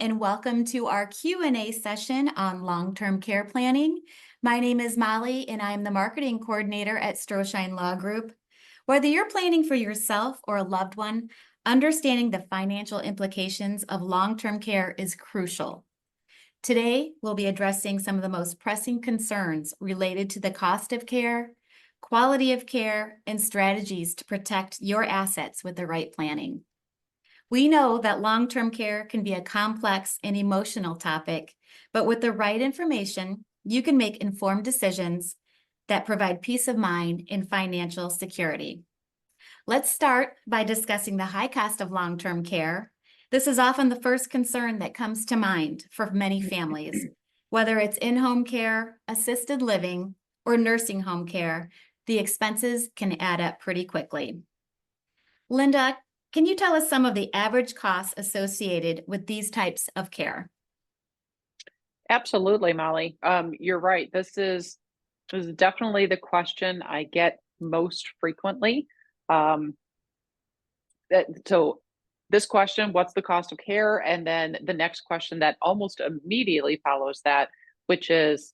and welcome to our Q&A session on long-term care planning. My name is Molly, and I'm the marketing coordinator at Strohschein Law Group. Whether you're planning for yourself or a loved one, understanding the financial implications of long-term care is crucial. Today, we'll be addressing some of the most pressing concerns related to the cost of care, quality of care, and strategies to protect your assets with the right planning. We know that long-term care can be a complex and emotional topic, but with the right information, you can make informed decisions that provide peace of mind and financial security. Let's start by discussing the high cost of long-term care. This is often the first concern that comes to mind for many families. Whether it's in-home care, assisted living, or nursing home care, the expenses can add up pretty quickly. Linda, can you tell us some of the average costs associated with these types of care? Absolutely, Molly. You're right. This is definitely the question I get most frequently. So this question, what's the cost of care? And then the next question that almost immediately follows that, which is,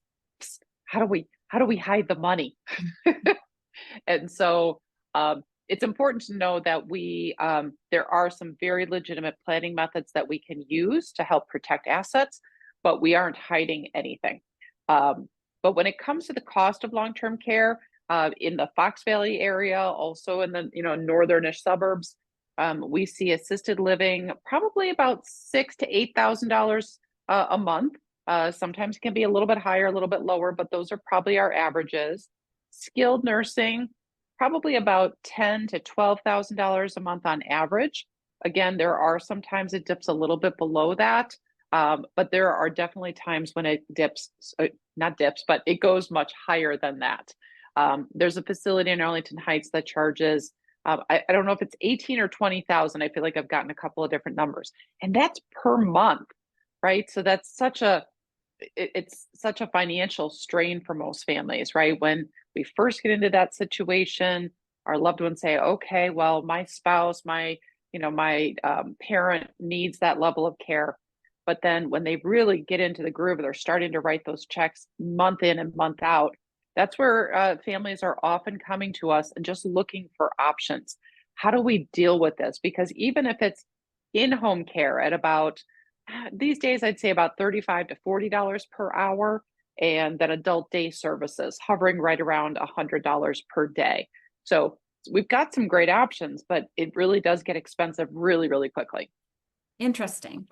how do we hide the money? And so it's important to know that there are some very legitimate planning methods that we can use to help protect assets, but we aren't hiding anything. But when it comes to the cost of long-term care in the Fox Valley area, also in the northernish suburbs, we see assisted living probably about $6,000 to $8,000 a month. Sometimes it can be a little bit higher, a little bit lower, but those are probably our averages. Skilled nursing, probably about $10,000 to $12,000 a month on average. Again, there are sometimes it dips a little bit below that, but there are definitely times when it but it goes much higher than that. There's a facility in Arlington Heights that charges, I don't know if it's 18 or 20,000. I feel like I've gotten a couple of different numbers, and that's per month, right? So that's it's such a financial strain for most families, right? When we first get into that situation, our loved ones say, okay, well, my spouse, my parent needs that level of care. But then when they really get into the groove, they're starting to write those checks month in and month out. That's where families are often coming to us and just looking for options. How do we deal with this? Because even if it's in-home care at about, these days, I'd say about $35 to $40 per hour, and then adult day services hovering right around $100 per day. So we've got some great options, but it really does get expensive really, really quickly. Interesting.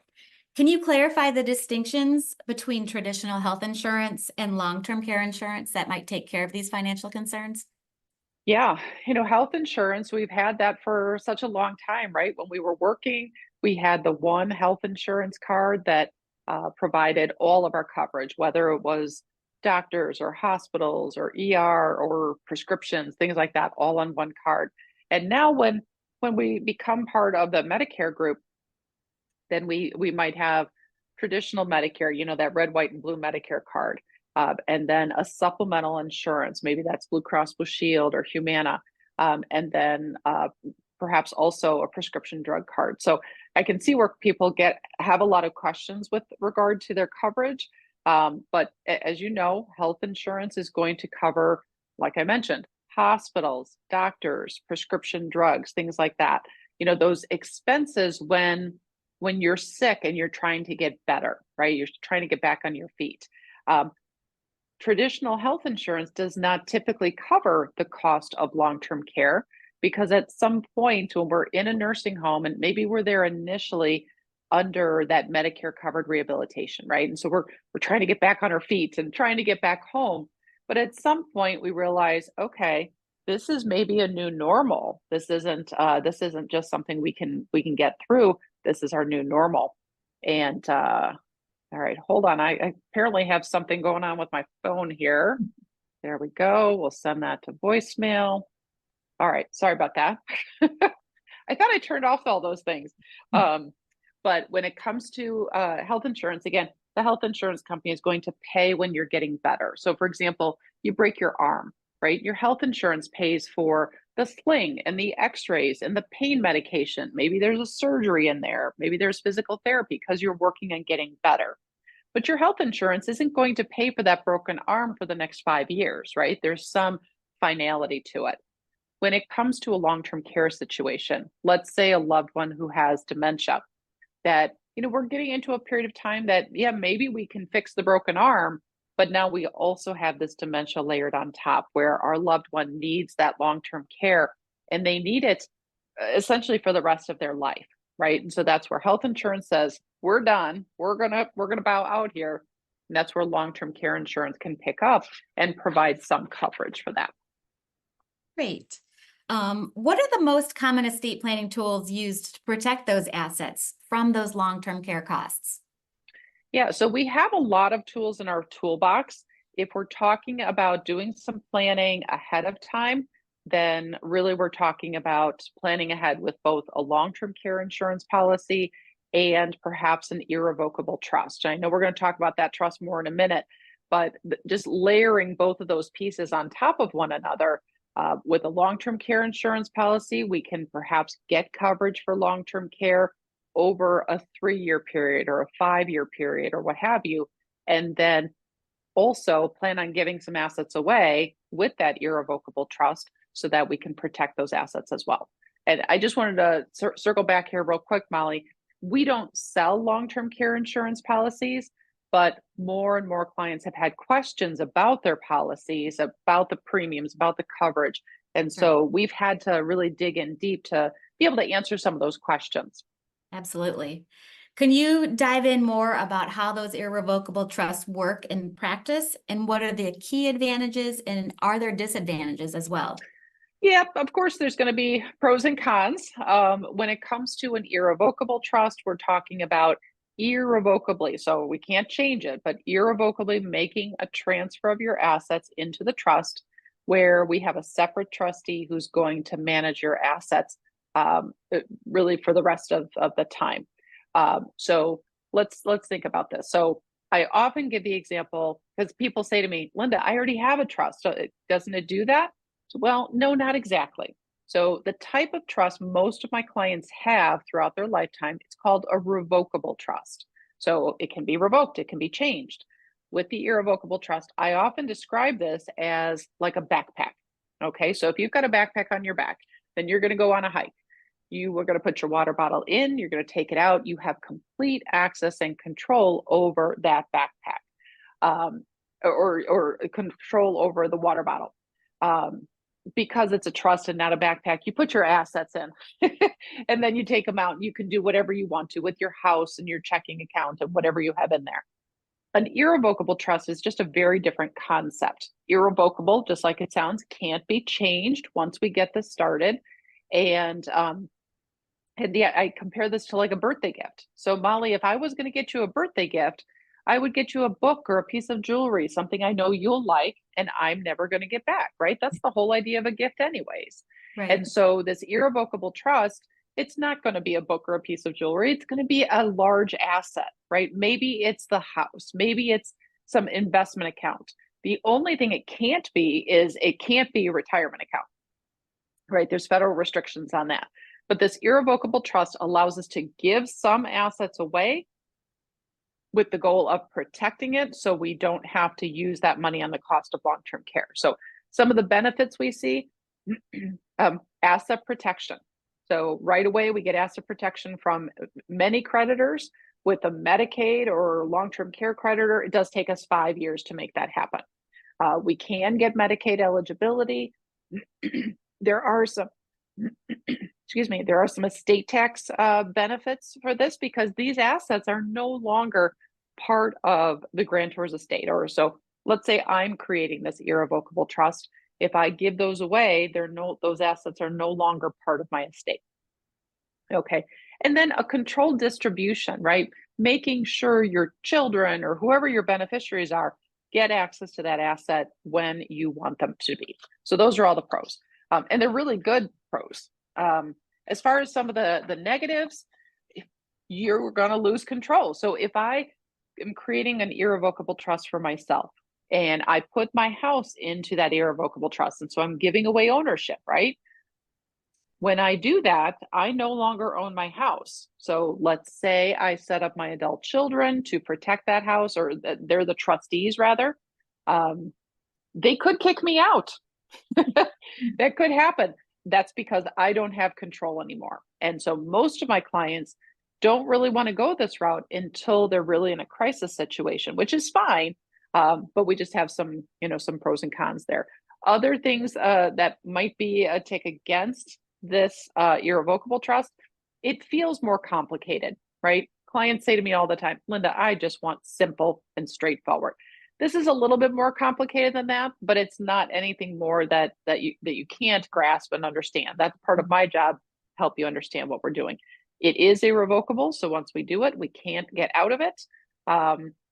Can you clarify the distinctions between traditional health insurance and long-term care insurance that might take care of these financial concerns? Yeah, health insurance, we've had that for such a long time, right? When we were working, we had the one health insurance card that provided all of our coverage, whether it was doctors or hospitals or ER or prescriptions, things like that, all on one card. And now when we become part of the Medicare group, then we might have traditional Medicare, that red, white, and blue Medicare card. And then a supplemental insurance, maybe that's Blue Cross Blue Shield or Humana, and then perhaps also a prescription drug card. So I can see where people have a lot of questions with regard to their coverage. But as you know, health insurance is going to cover, like I mentioned, hospitals, doctors, prescription drugs, things like that. Those expenses when you're sick and you're trying to get better, right? You're trying to get back on your feet. Traditional health insurance does not typically cover the cost of long-term care because at some point when we're in a nursing home and maybe we're there initially under that Medicare covered rehabilitation, right? And so we're trying to get back on our feet and trying to get back home. But at some point we realize, okay, this is maybe a new normal. This isn't just something we can get through. This is our new normal. And all right, hold on. I apparently have something going on with my phone here. There we go. We'll send that to voicemail. All right, sorry about that. I thought I turned off all those things. But when it comes to health insurance, again, the health insurance company is going to pay when you're getting better. So for example, you break your arm, right? Your health insurance pays for the sling and the x-rays and the pain medication. Maybe there's a surgery in there. Maybe there's physical therapy because you're working on getting better. But your health insurance isn't going to pay for that broken arm for the next 5 years, right? There's some finality to it. When it comes to a long-term care situation, let's say a loved one who has dementia, that, we're getting into a period of time that, yeah, maybe we can fix the broken arm, but now we also have this dementia layered on top where our loved one needs that long-term care and they need it essentially for the rest of their life, right? And so that's where health insurance says, we're done. We're going to bow out here. And that's where long-term care insurance can pick up and provide some coverage for that. Great. What are the most common estate planning tools used to protect those assets from those long-term care costs? Yeah, so we have a lot of tools in our toolbox. If we're talking about doing some planning ahead of time, then really we're talking about planning ahead with both a long-term care insurance policy and perhaps an irrevocable trust. I know we're going to talk about that trust more in a minute, but just layering both of those pieces on top of one another. With a long-term care insurance policy, we can perhaps get coverage for long-term care over a 3-year period or a 5-year period or what have you. And then also plan on giving some assets away with that irrevocable trust so that we can protect those assets as well. And I just wanted to circle back here real quick, Molly. We don't sell long-term care insurance policies, but more and more clients have had questions about their policies, about the premiums, about the coverage. And so we've had to really dig in deep to be able to answer some of those questions. Absolutely. Can you dive in more about how those irrevocable trusts work in practice and what are the key advantages and are there disadvantages as well? Yeah, of course, there's going to be pros and cons. When it comes to an irrevocable trust, we're talking about irrevocably, so we can't change it, but irrevocably making a transfer of your assets into the trust where we have a separate trustee who's going to manage your assets really for the rest of the time. So let's think about this. So I often give the example because people say to me, Linda, I already have a trust. So doesn't it do that? Well, no, not exactly. So the type of trust most of my clients have throughout their lifetime, it's called a revocable trust. So it can be revoked, it can be changed. With the irrevocable trust, I often describe this as like a backpack. Okay, so if you've got a backpack on your back, then you're going to go on a hike. You are going to put your water bottle in, you're going to take it out. You have complete access and control over that backpack, or control over the water bottle. Because it's a trust and not a backpack, you put your assets in and then you take them out and you can do whatever you want to with your house and your checking account and whatever you have in there. An irrevocable trust is just a very different concept. Irrevocable, just like it sounds, can't be changed once we get this started. And yeah, I compare this to like a birthday gift. So, Molly, if I was going to get you a birthday gift, I would get you a book or a piece of jewelry, something I know you'll like, and I'm never going to get back, right? That's the whole idea of a gift, anyways. Right. And so, this irrevocable trust, it's not going to be a book or a piece of jewelry. It's going to be a large asset, right? Maybe it's the house, maybe it's some investment account. The only thing it can't be is it can't be a retirement account, right? There's federal restrictions on that. But this irrevocable trust allows us to give some assets away with the goal of protecting it so we don't have to use that money on the cost of long-term care. So some of the benefits we see, asset protection. So right away, we get asset protection from many creditors. With a Medicaid or long-term care creditor, it does take us 5 years to make that happen. We can get Medicaid eligibility. There are some excuse me, there are some estate tax benefits for this because these assets are no longer part of the grantor's estate. Or so let's say I'm creating this irrevocable trust. If I give those away, those assets are no longer part of my estate. Okay. And then a controlled distribution, right? Making sure your children or whoever your beneficiaries are get access to that asset when you want them to be. So those are all the pros. And they're really good pros. As far as some of the negatives, you're going to lose control. So if I am creating an irrevocable trust for myself and I put my house into that irrevocable trust, and so I'm giving away ownership, right? When I do that, I no longer own my house. So let's say I set up my adult children to protect that house, or they're the trustees rather. Um, they could kick me out. That could happen. That's because I don't have control anymore. And so most of my clients don't really want to go this route until they're really in a crisis situation, which is fine. But we just have some, some pros and cons there. Other things that might be a tick against this irrevocable trust, it feels more complicated, right? Clients say to me all the time, Linda, I just want simple and straightforward. This is a little bit more complicated than that, but it's not anything more that you can't grasp and understand. That's part of my job, help you understand what we're doing. It is irrevocable, so once we do it, we can't get out of it.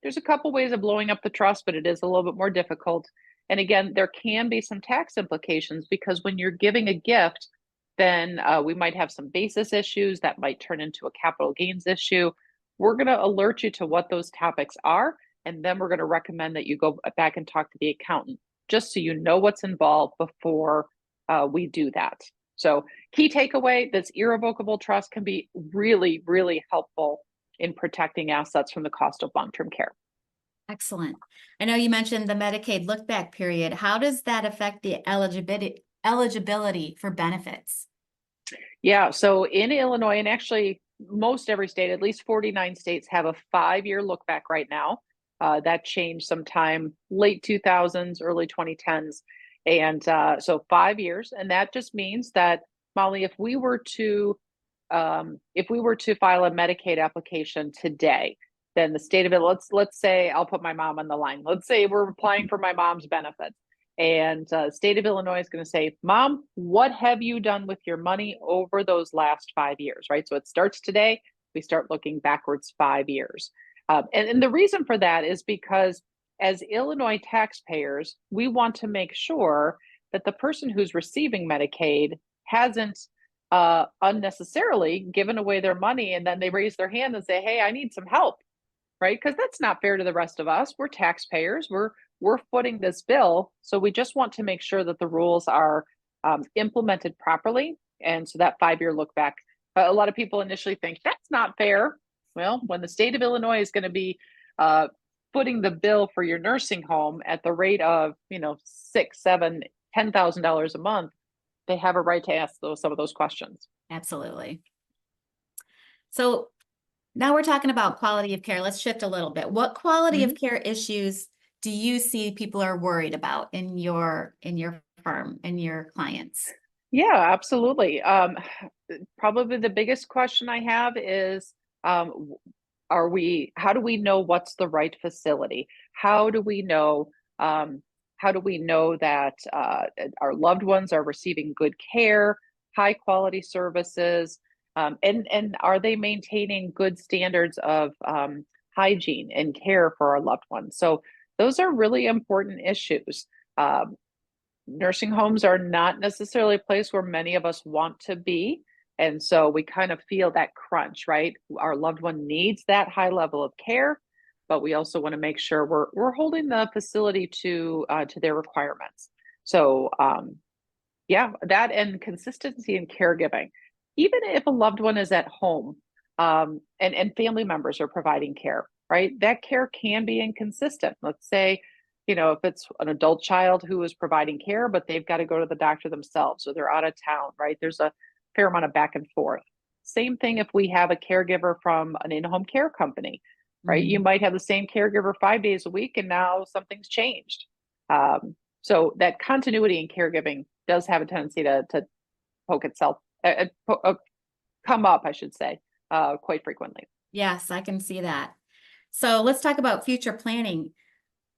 There's a couple ways of blowing up the trust, but it is a little bit more difficult. And again, there can be some tax implications because when you're giving a gift, then we might have some basis issues that might turn into a capital gains issue. We're going to alert you to what those topics are, and then we're going to recommend that you go back and talk to the accountant just so you know what's involved before we do that. So, key takeaway, this irrevocable trust can be really, really helpful in protecting assets from the cost of long-term care. Excellent. I know you mentioned the Medicaid look back period. How does that affect the eligibility for benefits? Yeah, so in Illinois, and actually most every state, at least 49 states, have a 5-year look back right now. That changed sometime late 2000s, early 2010s. And so 5 years. And that just means that, Molly, if we were to file a Medicaid application today, then the state of it, let's say I'll put my mom on the line. Let's say we're applying for my mom's benefits. And state of Illinois is going to say, Mom, what have you done with your money over those last 5 years, right? So it starts today. We start looking backwards 5 years. And the reason for that is because as Illinois taxpayers, we want to make sure that the person who's receiving Medicaid hasn't unnecessarily given away their money and then they raise their hand and say, hey, I need some help, right? Because that's not fair to the rest of us. We're taxpayers. We're footing this bill. So we just want to make sure that the rules are implemented properly. And so that 5-year look back, a lot of people initially think that's not fair. Well, when the state of Illinois is going to be footing the bill for your nursing home at the rate of, six, seven, $10,000 a month, they have a right to ask some of those questions. Absolutely. So now we're talking about quality of care. Let's shift a little bit. What quality of care issues do you see people are worried about in your firm and your clients? Yeah, absolutely. Probably the biggest question I have is, how do we know what's the right facility? How do we know, that our loved ones are receiving good care, high quality services, and are they maintaining good standards of hygiene and care for our loved ones? So those are really important issues. Nursing homes are not necessarily a place where many of us want to be. And so we kind of feel that crunch, right? Our loved one needs that high level of care, but we also want to make sure we're holding the facility to their requirements. So yeah, that and consistency in caregiving. Even if a loved one is at home, and family members are providing care, right? That care can be inconsistent. Let's say, if it's an adult child who is providing care, but they've got to go to the doctor themselves, or they're out of town, right? There's a fair amount of back and forth. Same thing if we have a caregiver from an in-home care company, right? You might have the same caregiver 5 days a week, and now something's changed. So that continuity in caregiving does have a tendency to poke itself, come up, I should say, quite frequently. Yes, I can see that. So let's talk about future planning.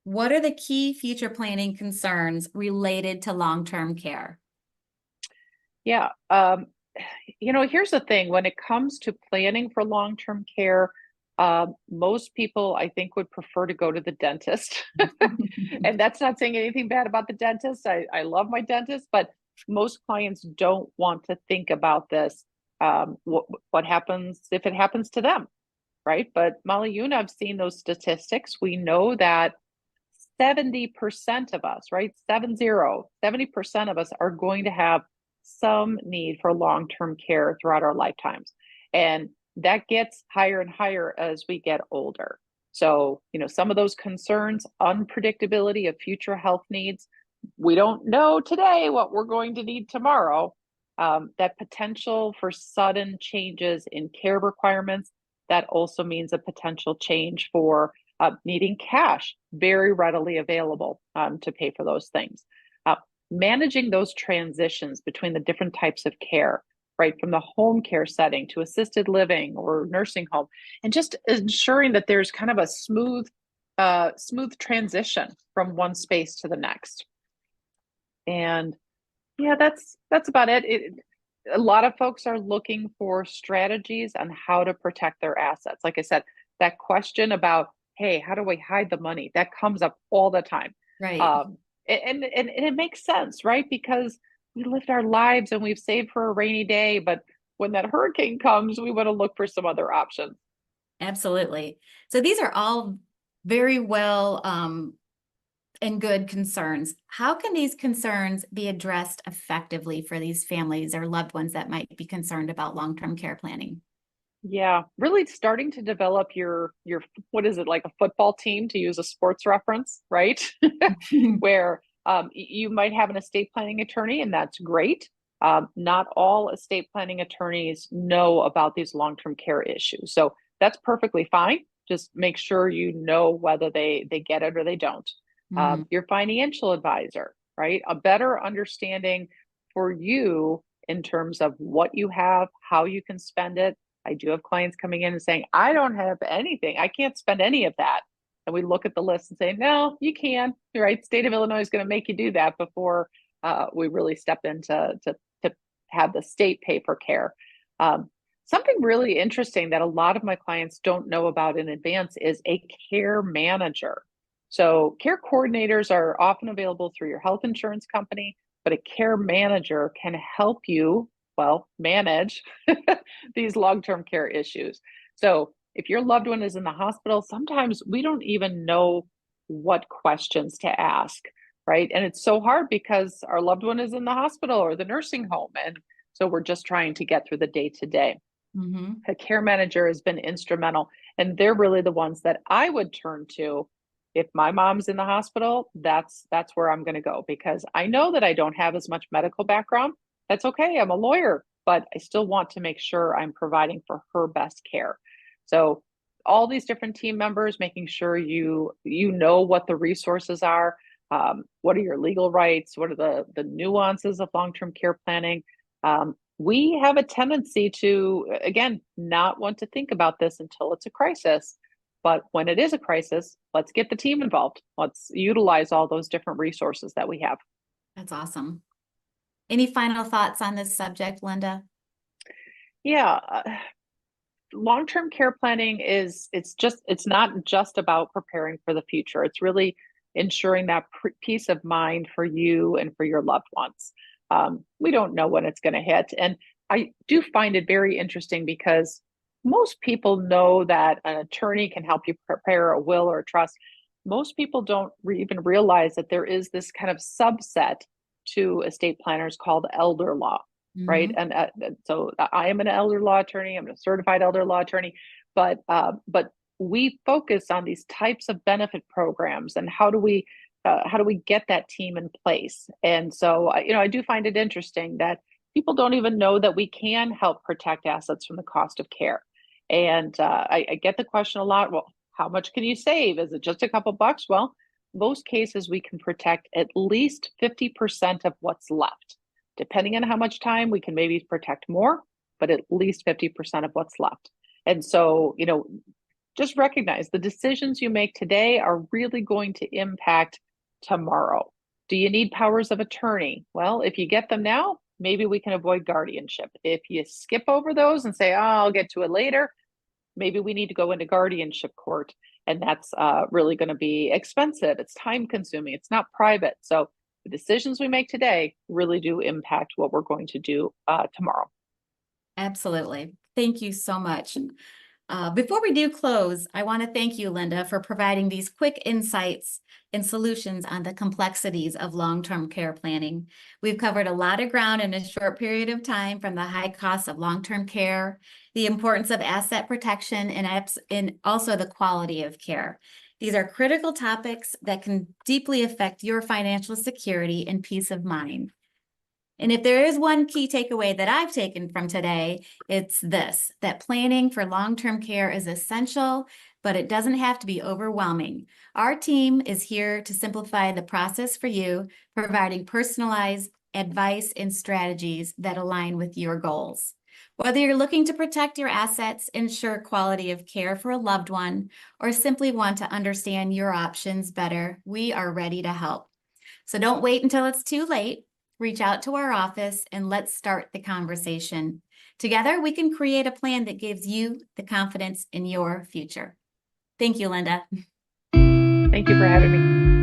What are the key future planning concerns related to long-term care? Yeah. Here's the thing. When it comes to planning for long-term care, most people, I think, would prefer to go to the dentist. And that's not saying anything bad about the dentist. I love my dentist, but most clients don't want to think about this. What happens if it happens to them, right? But Molly, you and I've seen those statistics. We know that 70% of us, right? 70% of us are going to have some need for long-term care throughout our lifetimes. And that gets higher and higher as we get older. So, some of those concerns, unpredictability of future health needs, we don't know today what we're going to need tomorrow. That potential for sudden changes in care requirements, that also means a potential change for needing cash very readily available to pay for those things. Uh, Managing those transitions between the different types of care, right, from the home care setting to assisted living or nursing home, and just ensuring that there's kind of a smooth transition from one space to the next. And yeah, that's about it. A lot of folks are looking for strategies on how to protect their assets. Like I said, that question about, hey, how do we hide the money? That comes up all the time. Right. And it makes sense, right? Because we lived our lives and we've saved for a rainy day, but when that hurricane comes, we want to look for some other options. Absolutely. So these are all very well and good concerns. How can these concerns be addressed effectively for these families or loved ones that might be concerned about long-term care planning? Yeah, really starting to develop your what is it, like a football team, to use a sports reference, right? Where you might have an estate planning attorney, and that's great. Not all estate planning attorneys know about these long-term care issues, so that's perfectly fine. Just make sure you know whether they get it or they don't. Mhm. Your financial advisor, right? A better understanding for you in terms of what you have, how you can spend it. I do have clients coming in and saying, I don't have anything. I can't spend any of that. And we look at the list and say, no, you can. Right? State of Illinois is going to make you do that before we really step into to have the state pay for care. Um, Something really interesting that a lot of my clients don't know about in advance is a care manager. So care coordinators are often available through your health insurance company, but a care manager can help you, well, manage these long-term care issues. So if your loved one is in the hospital, sometimes we don't even know what questions to ask, right? And it's so hard because our loved one is in the hospital or the nursing home. And so we're just trying to get through the day to day. Mhm. A care manager has been instrumental, and they're really the ones that I would turn to if my mom's in the hospital. That's where I'm going to go, because I know that I don't have as much medical background. That's okay. I'm a lawyer, but I still want to make sure I'm providing for her best care. So all these different team members, making sure you know what the resources are, what are your legal rights, what are the nuances of long-term care planning. We have a tendency to, again, not want to think about this until it's a crisis. But when it is a crisis, let's get the team involved. Let's utilize all those different resources that we have. That's awesome. Any final thoughts on this subject, Linda? Yeah, long-term care planning it's not just about preparing for the future. It's really ensuring that peace of mind for you and for your loved ones. We don't know when it's going to hit, and I do find it very interesting because most people know that an attorney can help you prepare a will or a trust. Most people don't even realize that there is this kind of subset to estate planners called elder law, right? Mhm. And so I am an elder law attorney. I'm a certified elder law attorney, but we focus on these types of benefit programs and how do we get that team in place? And so I do find it interesting that people don't even know that we can help protect assets from the cost of care. And I get the question a lot. Well, how much can you save? Is it just a couple bucks? Well, most cases we can protect at least 50% of what's left. Depending on how much time, we can maybe protect more, but at least 50% of what's left. And so, just recognize the decisions you make today are really going to impact tomorrow. Do you need powers of attorney? Well, if you get them now, maybe we can avoid guardianship. If you skip over those and say, oh, I'll get to it later, maybe we need to go into guardianship court. And that's really going to be expensive. It's time consuming. It's not private. So the decisions we make today really do impact what we're going to do tomorrow. Absolutely. Thank you so much. Before we do close, I want to thank you, Linda, for providing these quick insights and solutions on the complexities of long-term care planning. We've covered a lot of ground in a short period of time, from the high costs of long-term care, the importance of asset protection, and also the quality of care. These are critical topics that can deeply affect your financial security and peace of mind. And if there is one key takeaway that I've taken from today, it's this: that planning for long-term care is essential, but it doesn't have to be overwhelming. Our team is here to simplify the process for you, providing personalized advice and strategies that align with your goals. Whether you're looking to protect your assets, ensure quality of care for a loved one, or simply want to understand your options better, we are ready to help. So don't wait until it's too late. Reach out to our office and let's start the conversation. Together, we can create a plan that gives you the confidence in your future. Thank you, Linda. Thank you for having me.